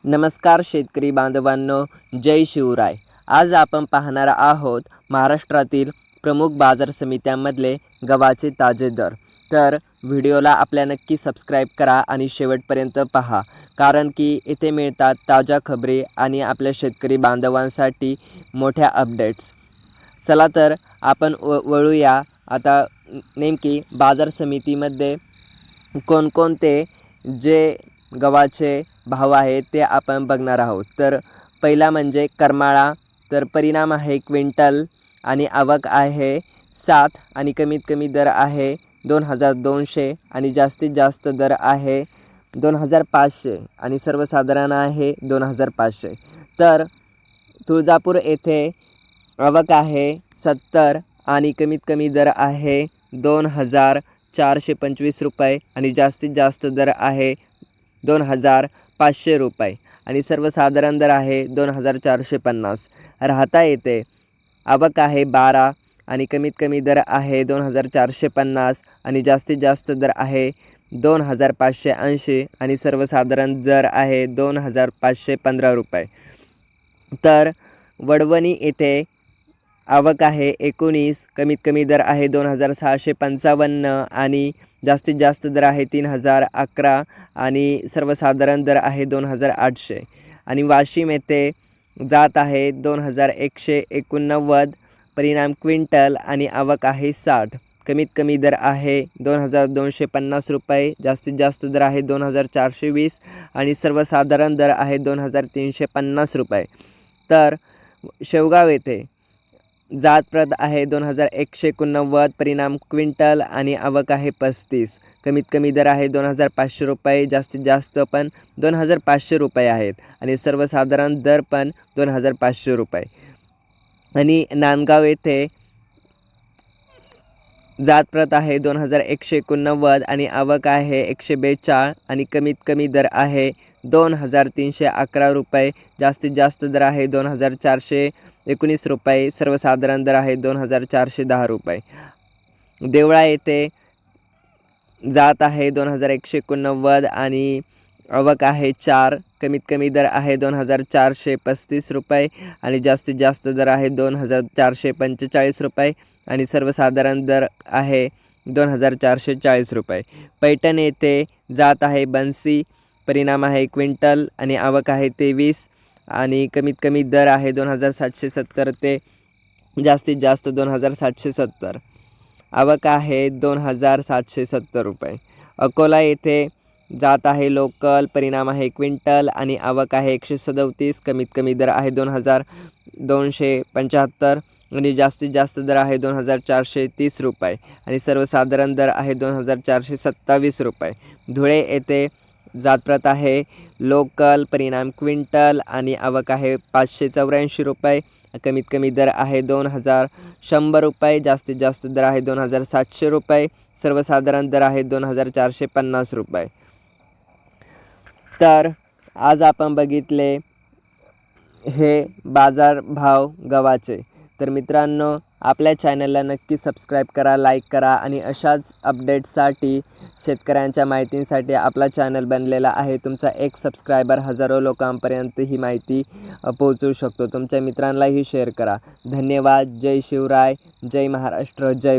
नमस्कार शेतकरी बांधवांनो, जय शिवराय। आज आपण पाहणार आहोत महाराष्ट्रातील प्रमुख बाजार समित्यांमधले गव्हाचे ताजे दर। तर व्हिडिओला आपल्या नक्की सबस्क्राईब करा आणि शेवटपर्यंत पहा, कारण की इथे मिळतात ताज्या खबरी आणि आपल्या शेतकरी बांधवांसाठी मोठ्या अपडेट्स। चला तर आपण वळूया आता नेमकी बाजार समितीमध्ये कोणकोणते जे गव्हाचे भाव आहेत ते आपण बघणार आहोत। तर पहिला म्हणजे करमाळा, तर परिणाम आहे क्विंटल आणि आवक आहे 7 आणि कमीत कमी दर आहे 2200 आणि जास्तीत जास्त दर आहे 2500 आणि सर्वसाधारण आहे 2500। तर तुळजापूर येथे आवक आहे 70 आणि कमीत कमी दर आहे 2425 रुपये आणि जास्तीत जास्त दर आहे 2500 रुपये आणि सर्वसाधारण दर आहे 2450। राहता येथे आवक आहे 12 आणि कमीत कमी दर आहे 2450 आणि जास्तीत जास्त दर आहे 2580 आणि सर्वसाधारण दर आहे 2515 रुपये। तर वडवणी येथे आवक आहे 19, कमीत कमी दर आहे 2655 आणि जास्तीत जास्त दर आहे 3011 आणि सर्वसाधारण दर आहे 2800 आणि वाशिम येथे जात आहे 2189, परिणाम क्विंटल आणि आवक आहे 60, कमीत कमी दर आहे 2250 रुपये, जास्तीत जास्त दर आहे 2420 आणि सर्वसाधारण दर आहे 2350 रुपये। तर शेवगाव येथे जात प्रत आहे 2189, परिणाम क्विंटल आणि आवक आहे 35, कमीत कमी दर आहे 2500 रुपये, जास्तीत जास्त पण 2500 रुपये आहेत आणि सर्वसाधारण दर पण 2500 रुपये। आणि नांदगाव येथे जात प्रत आहे 2189 आणि आवक आहे 142 आणि कमीत कमी दर आहे 2311 रुपये, जास्तीत जास्त दर आहे 2419 रुपये, सर्वसाधारण दर आहे 2410 रुपये। देवळा येथे जात आहे 2189 आणि आवक आहे 4, कमीत कमी दर आहे 2435 रुपये आणि जास्तीत जास्त दर आहे 2445 रुपये आणि सर्वसाधारण दर आहे 2440 रुपये। पैठण येथे जात आहे 82, परिणाम आहे क्विंटल आणि आवक आहे 23 आणि कमीत कमी दर आहे 2770 ते जास्तीत जास्त 2770, आवक आहे 2770 रुपये। अकोला येथे जात आहे लोकल, परिणाम आहे क्विंटल आणि आवक आहे 137, कमीत कमी दर आहे 2275 आणि जास्तीत जास्त दर आहे 2430 रुपये आणि सर्वसाधारण दर आहे 2427 रुपये। धुळे येथे जात प्रत आहे लोकल, परिणाम क्विंटल आणि आवक आहे 584 रुपये, कमीत कमी दर आहे 2100 रुपये, जास्तीत जास्त दर आहे 2700 रुपये, सर्वसाधारण दर आहे 2450 रुपये। तर आज आपण बघितले हे बाजार भाव गव्हाचे। तर मित्रांनो, आपल्या चॅनलला नक्की सबस्क्राईब करा, लाईक करा आणि अशाच अपडेट्ससाठी, शेतकऱ्यांच्या माहितीसाठी आपला चॅनल बनलेला आहे। तुमचा एक सबस्क्रायबर हजारो लोकांपर्यंत ही माहिती पोहोचवू शकतो। तुमच्या मित्रांनाही शेअर करा। धन्यवाद। जय शिवराय, जय महाराष्ट्र, जय